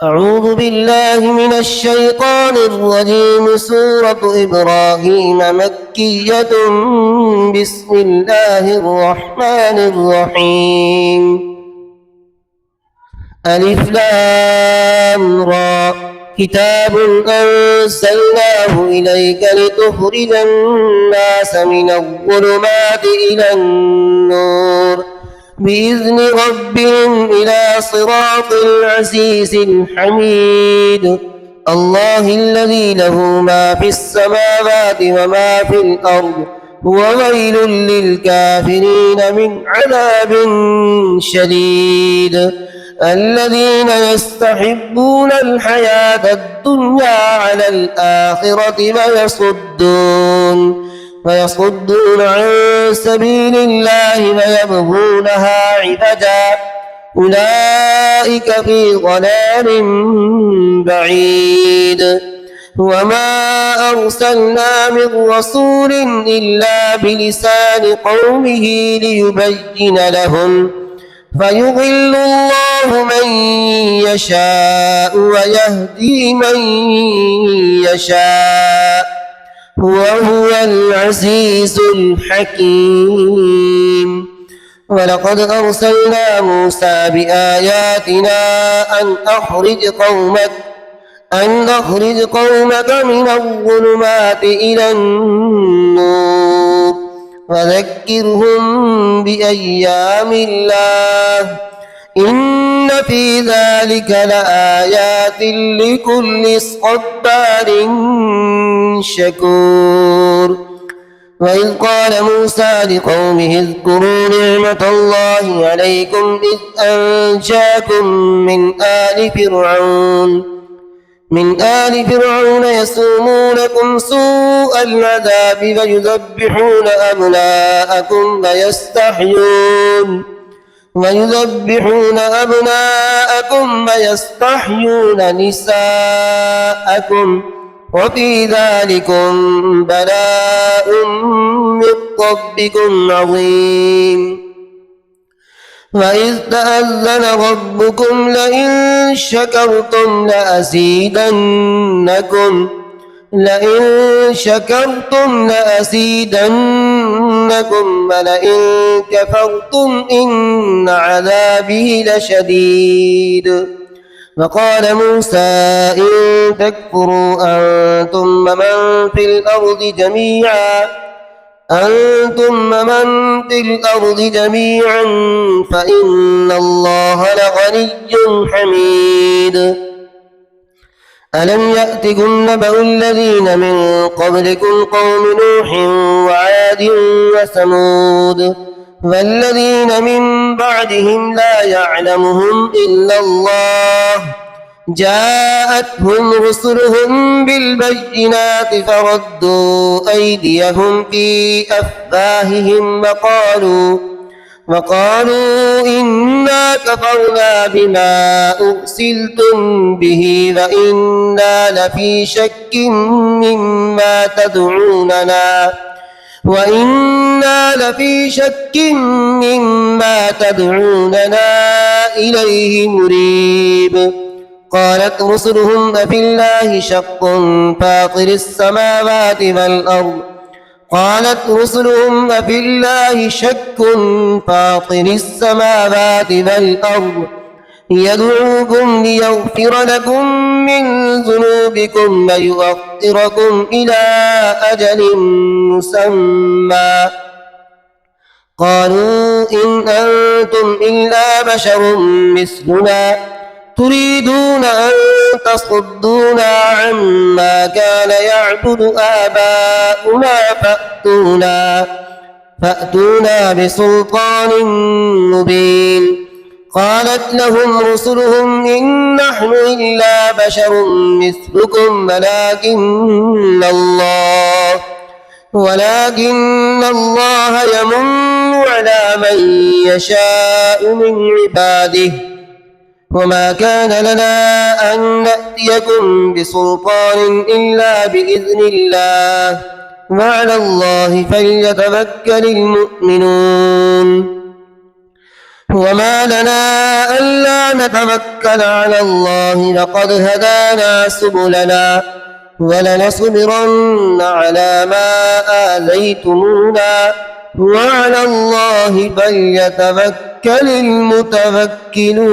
أعوذ بالله من الشيطان الرجيم. سورة إبراهيم مكية. بسم الله الرحمن الرحيم. ألف لام را. كتاب أنزلناه إليك لتخرج الناس من الظلمات إلى النور بإذن ربهم إلى صراط العزيز الحميد. الله الذي له ما في السماوات وما في الأرض وويل للكافرين من عذاب شديد. الذين يستحبون الحياة الدنيا على الآخرة فيصدون عن سبيل الله ويبغونها عوجا. أولئك في ضلال بعيد. وما أرسلنا من رسول إلا بلسان قومه ليبين لهم فيضل الله من يشاء ويهدي من يشاء وهو العزيز الحكيم. ولقد أرسلنا موسى بآياتنا أن أخرج قومك من الظلمات إلى النور وذكرهم بأيام الله إن في ذلك لآيات لكل صبار شكور. وإذ قال موسى لقومه اذكروا نعمة الله عليكم إذ أنجاكم من آل فرعون يسومونكم سوء العذاب ويذبحون أبناءكم ويستحيون نساءكم وفي ذلكم بلاء من ربكم عظيم. وإذ تأذن ربكم لئن شكرتم لأزيدنكم ولئن كفرتم إن عذابي لشديد. وقال موسى إن تكفروا أنتم ومن في الأرض جميعا فإن الله لغني حميد. ألم يأتكم نبأ الذين من قبلكم قوم نوح وعاد وثمود والذين من بعدهم لا يعلمهم إلا الله جاءتهم رسلهم بالبينات فردوا أيديهم في أفواههم وقالوا إنا كفرنا بما أرسلتم به وإنا لفي شك مما تدعوننا إليه مريب. قالت رسلهم أفي الله شق فاطر السماوات والأرض يدعوكم ليغفر لكم من ذنوبكم ويؤخركم إلى أجل مسمى. قالوا إن أنتم إلا بشر مثلنا تريدون أن تصدونا عما كان يعبد آباؤنا فأتونا بسلطان مبين. قالت لهم رسلهم إن نحن إلا بشر مثلكم ولكن الله يمن على من يشاء من عباده وما كان لنا أن نأتيكم بسلطان إلا بإذن الله وعلى الله فليتوكل المؤمنون. وما لنا ألا نتوكل على الله لقد هدانا سبلنا ولنصبرن على ما آذيتمونا وعلى الله فليتوكل المتوكلون.